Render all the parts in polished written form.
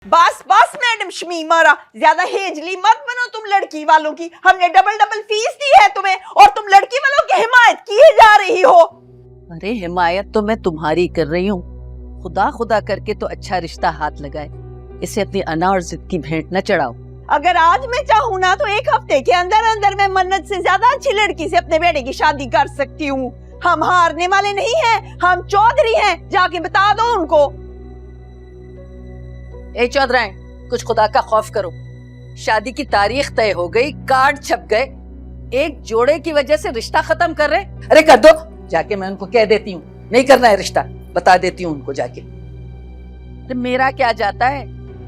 बस बस मैडम शमीमारा, ज्यादा हेजली मत बनो तुम लड़की वालों की। हमने डबल डबल फीस दी है तुम्हें और तुम लड़की वालों की हिमायत किए जा रही हो। अरे हिमायत तो मैं तुम्हारी कर रही हूँ। खुदा खुदा करके तो अच्छा रिश्ता हाथ लगाए, इसे अपनी अना और जिद की भेंट न चढ़ाओ। अगर आज मैं चाहूँ ना तो एक हफ्ते के अंदर अंदर मैं मन्नत से ज्यादा अच्छी लड़की से अपने बेटे की शादी कर सकती हूँ। हम हारने वाले नहीं हैं, हम चौधरी हैं, जाके बता दो उनको। ए चौधराइन, कुछ खुदा का खौफ करो। शादी की तारीख तय हो गई, कार्ड छप गए, एक जोड़े की वजह से रिश्ता खत्म कर रहे। अरे कर दो, जाके मैं उनको कह देती हूँ नहीं करना है रिश्ता, बता देती हूँ उनको जाके। अरे मेरा क्या जाता है,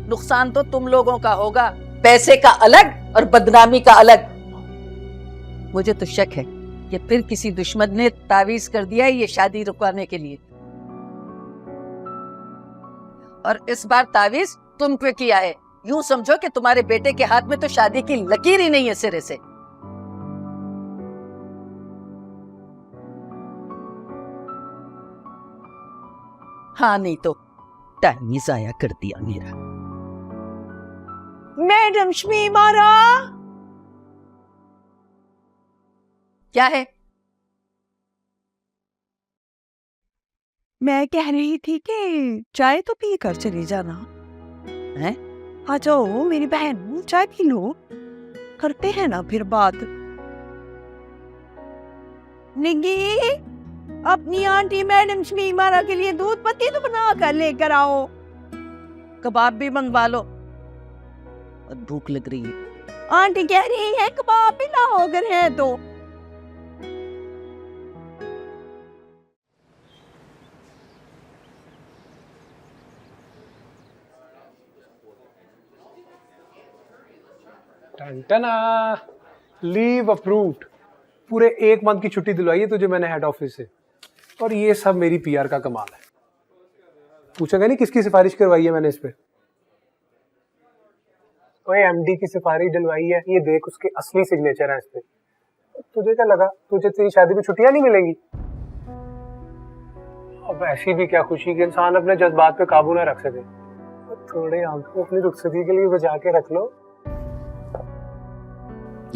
नुकसान तो तुम लोगों का होगा, पैसे का अलग और बदनामी का अलग। मुझे तो शक है कि फिर किसी दुश्मन ने तावीज कर दिया है ये शादी रुकवाने के लिए, और इस बार तावीज तुम पे किया है। यूं समझो कि तुम्हारे बेटे के हाथ में तो शादी की लकीर ही नहीं है सिरे से। हाँ नहीं तो टाइम ही जाया कर दिया मेरा। मैडम शमीमारा, क्या है? मैं कह रही थी कि चाय तो पी कर चली जाना हैं? आ जाओ मेरी बहन, चाय पी लो, करते हैं ना फिर बात। निगी, अपनी आंटी मैडम शमीमारा के लिए दूध पत्ती तो बना कर लेकर आओ। कबाब भी मंगवा लो, और भूख लग रही है। आंटी कह रही है कबाब भी लाओ अगर है तो। टंटना, लीव अप्रूव्ड। पूरे 1 मंथ की छुट्टी दिलवाई है तुझे मैंने हेड ऑफिस से, और ये सब मेरी पीआर का कमाल है। पूछेगा नहीं किसकी सिफारिश करवाई है मैंने इस पे? ओए एमडी की सिफारिश डलवाई है, ये देख उसके असली सिग्नेचर है इस पे। तुझे क्या लगा तुझे तेरी शादी में छुट्टियां नहीं मिलेंगी? अब ऐसी भी क्या खुशी कि इंसान अपने जज्बात पे काबू ना रख सके। थोड़े आंसू अपनी रुखसती के लिए बचा के रख लो।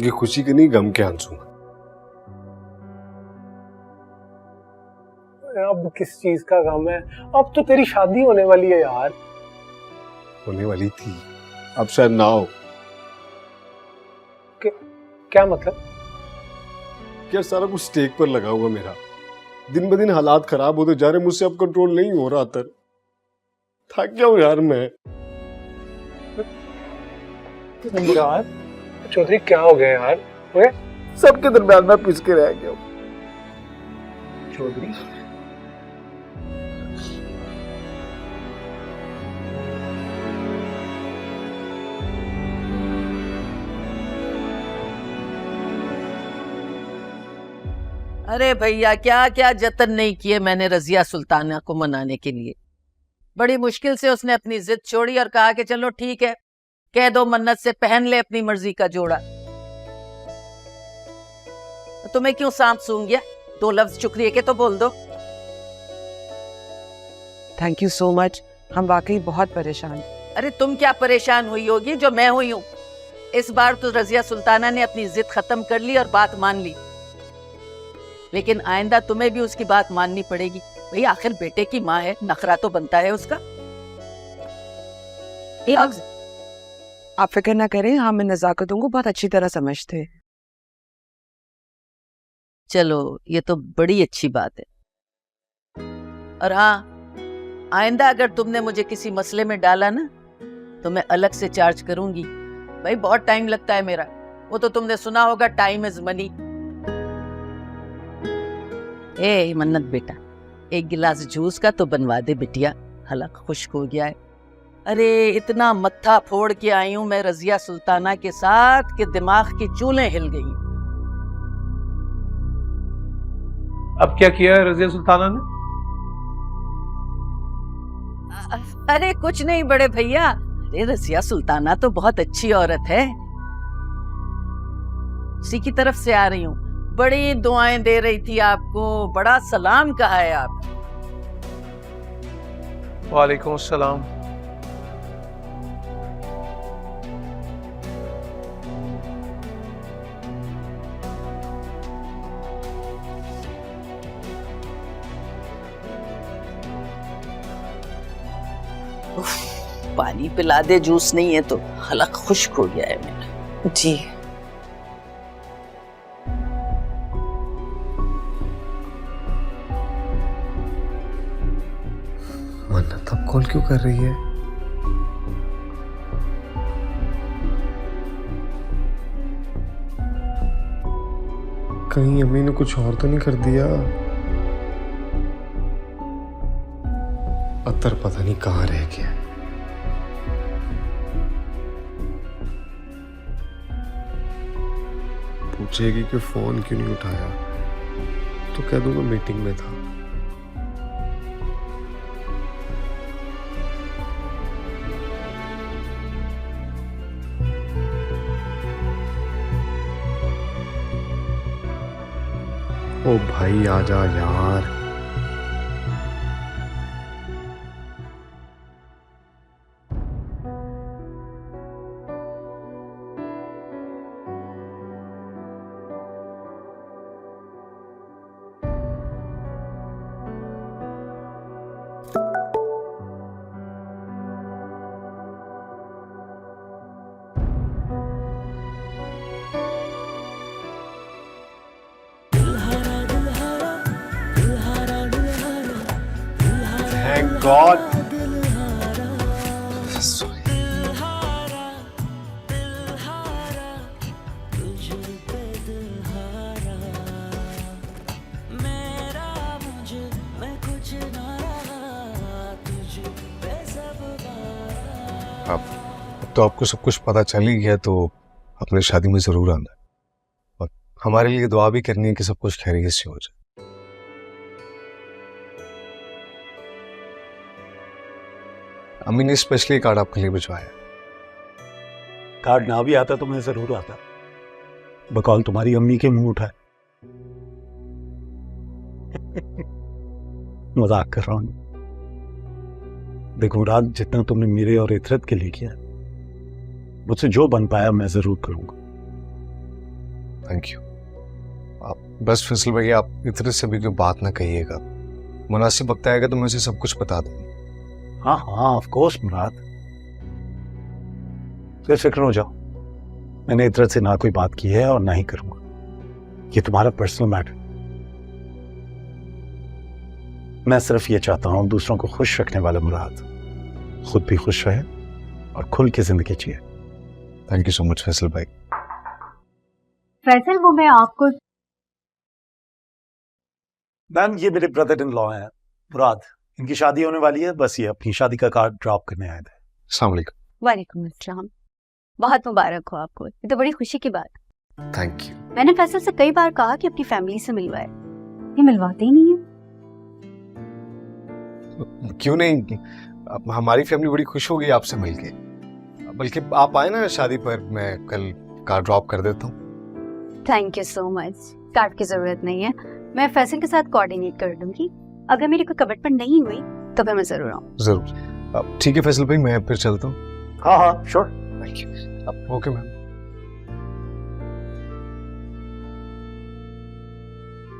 ये खुशी के नहीं, गम के आंसू। अब किस चीज का गम है? अब तो तेरी शादी होने वाली है यार। होने वाली थी, अब शायद ना हो। क्या मतलब? क्या सारा कुछ स्टेक पर लगा हुआ मेरा। दिन ब दिन हालात खराब होते जा रहे, मुझसे अब कंट्रोल नहीं हो रहा। थक गया हूं यार मैं। यार चौधरी क्या हो गया यार? ओए सबके दरमियान में पिस के रह गया हूं। चौधरी, अरे भैया, क्या क्या जतन नहीं किए मैंने रजिया सुल्ताना को मनाने के लिए। बड़ी मुश्किल से उसने अपनी जिद छोड़ी और कहा कि चलो ठीक है, कह दो मन्नत से पहन ले अपनी मर्जी का जोड़ा। तुम्हें क्यों सांप सूंघ गया? 2 लफ्ज शुक्रिया के तो बोल दो। थैंक यू सो मच, हम वाकई बहुत परेशान। अरे तुम क्या परेशान हुई होगी जो मैं हुई हूं। इस बार तो रजिया सुल्ताना ने अपनी जिद खत्म कर ली और बात मान ली, लेकिन आइंदा तुम्हें भी उसकी बात माननी पड़ेगी। भाई आखिर बेटे की माँ है, नखरा तो बनता है उसका। आप फिक्र ना करें, हम इन नज़ाकतों को बहुत अच्छी तरह समझते हैं। चलो ये तो बड़ी अच्छी बात है। और हाँ, आइंदा अगर तुमने मुझे किसी मसले में डाला ना तो मैं अलग से चार्ज करूंगी। भाई बहुत टाइम लगता है मेरा, वो तो तुमने सुना होगा, टाइम इज मनी। ए मन्नत बेटा, एक गिलास जूस का तो बनवा दे बिटिया, हलक खुश्क हो गया है। अरे इतना मत्था फोड़ के आई हूं मैं रजिया सुल्ताना के साथ कि दिमाग की चूलें हिल गई। अब क्या किया है रजिया सुल्ताना ने? अरे कुछ नहीं बड़े भैया, अरे रजिया सुल्ताना तो बहुत अच्छी औरत है, उसी की तरफ से आ रही हूँ। बड़ी दुआएं दे रही थी आपको, बड़ा सलाम कहा है आप। वालेकुम अस्सलाम। पानी पिला दे, जूस नहीं है तो हलक खुश्क हो गया है मेरा। जी मन्नत अब कॉल क्यों कर रही है? कहीं अम्मी ने कुछ और तो नहीं कर दिया? अत्तर पता नहीं कहाँ रह गया। पूछेगी कि फोन क्यों नहीं उठाया तो कह दूंगा मीटिंग में था। ओ भाई आजा यार। Thank God. Sorry. अब तो आपको सब कुछ पता चल ही गया, तो अपने शादी में जरूर आना है और हमारे लिए दुआ भी करनी है कि सब कुछ खैरियत से हो जाए। अम्मी ने स्पेशली कार्ड आपके लिए भिजवाया। कार्ड ना भी आता तो मैं जरूर आता, बकौल तुम्हारी अम्मी के मुंह उठाए। मजाक कर रहा हूं। देखो मुराद, जितना तुमने मेरे और इतरत के लिए किया, मुझसे जो बन पाया मैं जरूर करूंगा। Thank you. आप बस फैसल भाई, आप इतरत से भी कोई बात ना कहिएगा। मुनासिब वक्त आएगा तो मैं उसे सब कुछ बता दूंगा। हाँ हाँ ऑफ कोर्स मुराद, फिक्र हो जाओ। मैंने इतरत से ना कोई बात की है और ना ही करूंगा। ये तुम्हारा पर्सनल मैटर। मैं सिर्फ ये चाहता हूं दूसरों को खुश रखने वाला मुराद खुद भी खुश रहे और खुल के जिंदगी जिए। Thank you so much Faisal भाई। फैसल, वो मैं आपको मैम, ये मेरे ब्रदर इन लॉ हैं मुराद, इनकी शादी होने वाली है, बस ये अपनी शादी का कार्ड ड्रॉप करने आए थे। अस्सलाम वालेकुम। वालेकुम अस्सलाम। बहुत मुबारक हो आपको, ये तो बड़ी खुशी की बात। Thank you. मैंने फैसल से कई बार कहा कि अपनी फैमिली से मिलवाए, ये मिलवाते ही नहीं है। क्यों नहीं, हमारी फैमिली बड़ी खुश होगी आपसे मिलके। बल्कि आप आए ना शादी पर, मैं कल कार्ड ड्रॉप कर देता हूँ। Thank you so much. Card की जरूरत नहीं है, मैं फैसल के साथ कोऑर्डिनेट कर दूंगी। अगर मेरी कोई कमिटमेंट नहीं हुई तो फिर मैं जरूर आऊँ। जरूर। ठीक है फैसल भाई, मैं फिर चलता हूँ। हाँ हाँ sure. Thank you. Okay ma'am.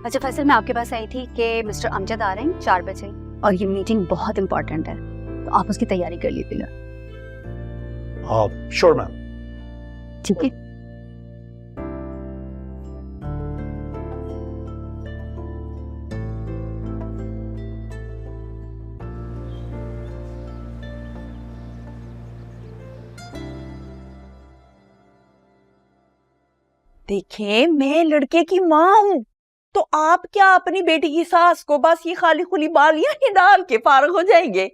अच्छा फैसल, मैं आपके पास आई थी कि मिस्टर अमजद आ रहे हैं 4 बजे और ये मीटिंग बहुत इंपॉर्टेंट है, तो आप उसकी तैयारी कर लीजिएगा। हाँ श्योर मैम। ठीक है। देखें, मैं लड़के की माँ हूँ, तो आप क्या अपनी बेटी की सास को बस ये खाली खुली बालियां ही डाल के फारग हो जाएंगे?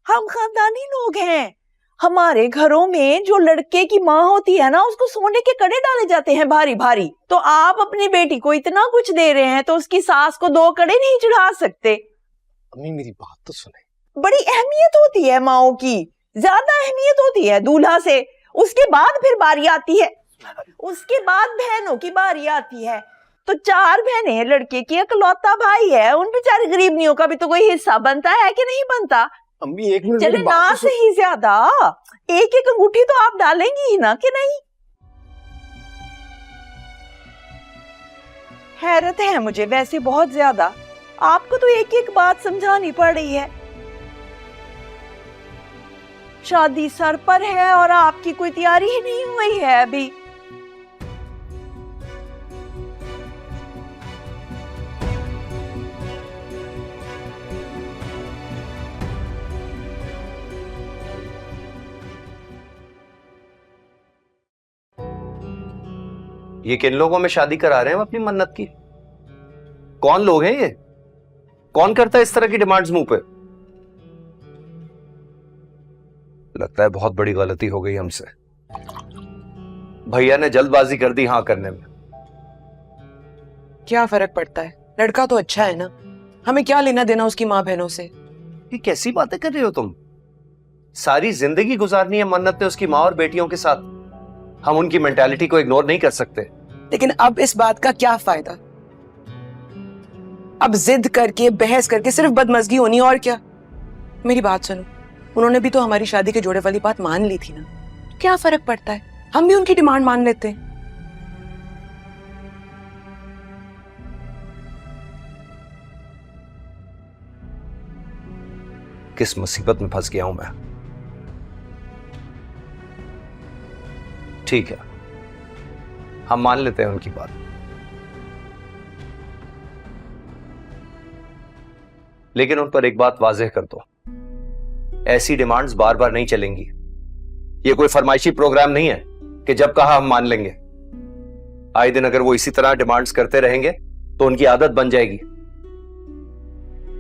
हम खानदानी लोग हैं। हमारे घरों में जो लड़के की माँ होती है ना, उसको सोने के कड़े डाले जाते हैं भारी भारी। तो आप अपनी बेटी को इतना कुछ दे रहे हैं तो उसकी सास को 2 कड़े नहीं चढ़ा सकते? अम्मी मेरी बात तो सुने। बड़ी अहमियत होती है माओ की, ज्यादा अहमियत होती है दूल्हा से। उसके बाद फिर बारी आती है, उसके बाद बहनों की बारी आती है। तो 4 बहनें हैं, लड़के की इकलौता भाई है, उन बेचारे गरीबनियों का भी तो कोई हिस्सा बनता है कि नहीं बनता? अम्मी एक मिनट, चले ना से ही ज्यादा 1-1 अंगूठी तो आप डालेंगी ही ना कि नहीं? हैरत है मुझे वैसे बहुत ज्यादा, आपको तो 1-1 बात समझानी पड़ रही है। शादी सर पर है और आपकी कोई तैयारी ही नहीं हुई है अभी। ये किन लोगों में शादी करा रहे हैं हम अपनी मन्नत की? कौन लोग हैं ये? कौन करता है इस तरह की डिमांड्स मुंह पे? लगता है बहुत बड़ी गलती हो गई हमसे। भैया ने जल्दबाजी कर दी हाँ करने में। क्या फर्क पड़ता है, लड़का तो अच्छा है ना, हमें क्या लेना देना उसकी माँ बहनों से। ये कैसी बातें कर रही हो तुम? सारी जिंदगी गुजारनी है मन्नत ने उसकी माँ और बेटियों के साथ। हम उनकी मेंटालिटी को इग्नोर नहीं कर सकते। लेकिन अब इस बात का क्या फायदा? अब जिद करके बहस करके सिर्फ बदमजगी होनी और क्या। मेरी बात सुनो, उन्होंने भी तो हमारी शादी के जोड़े वाली बात मान ली थी ना, क्या फर्क पड़ता है, हम भी उनकी डिमांड मान लेते हैं। किस मुसीबत में फंस गया हूं मैं। ठीक है, हम मान लेते हैं उनकी बात, लेकिन उन पर एक बात वाज़ेह कर दो, ऐसी डिमांड्स बार बार नहीं चलेंगी। ये कोई फरमाइशी प्रोग्राम नहीं है कि जब कहा हम मान लेंगे। आए दिन अगर वो इसी तरह डिमांड्स करते रहेंगे तो उनकी आदत बन जाएगी।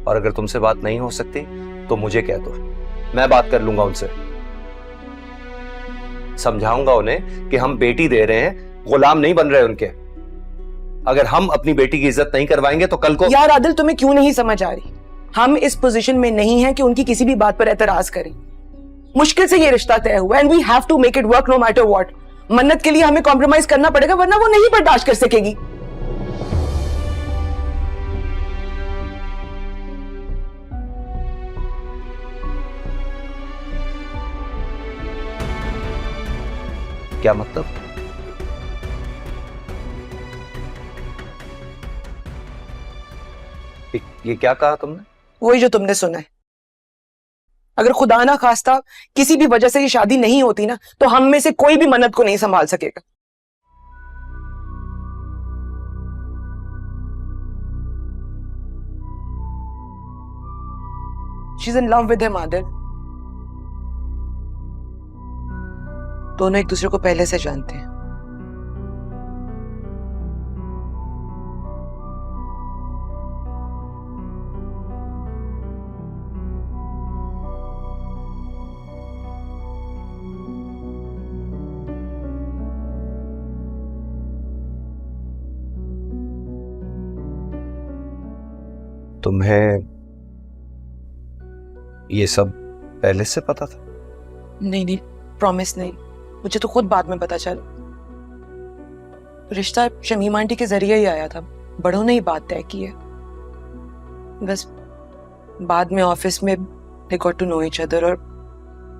और अगर तुमसे बात नहीं हो सकती तो मुझे कह दो, मैं बात कर लूंगा उनसे। समझाऊंगा उन्हें कि हम बेटी दे रहे हैं, गुलाम नहीं बन रहे उनके। अगर हम अपनी बेटी की इज्जत नहीं करवाएंगे तो कल को। यार आदिल, तुम्हें क्यों नहीं समझ आ रही? हम इस पोजीशन में नहीं हैं कि उनकी किसी भी बात पर एतराज करें। मुश्किल से ये रिश्ता तय हुआ and we have to make it work no matter what. Mannat के लिए हमें कॉम्प्रोमाइज करना पड़ेगा, वरना वो नहीं बर्दाश्त कर सकेगी। क्या मतलब? ये क्या कहा तुमने? वही जो तुमने सुना है। अगर खुदा ना खास्ता किसी भी वजह से ये शादी नहीं होती ना, तो हम में से कोई भी मन्नत को नहीं संभाल सकेगा। She's in love with him, Adil. दोनों एक दूसरे को पहले से जानते हैं। तुम्हें ये सब पहले से पता था? नहीं, प्रॉमिस नहीं, मुझे तो खुद बाद में पता चला। रिश्ता शमीम आंटी के जरिए ही आया था, बड़ों ने ही बात तय की है। बस बाद में ऑफिस में they got to know each other और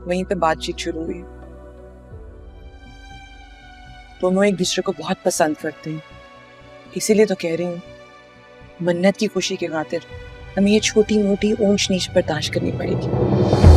वहीं पे बातचीत शुरू हुई। दोनों एक दूसरे को बहुत पसंद करते हैं, इसीलिए तो कह रही हूँ मन्नत की खुशी के खातिर हमें ये छोटी मोटी ऊंच नीच बर्दाश्त करनी पड़ेगी।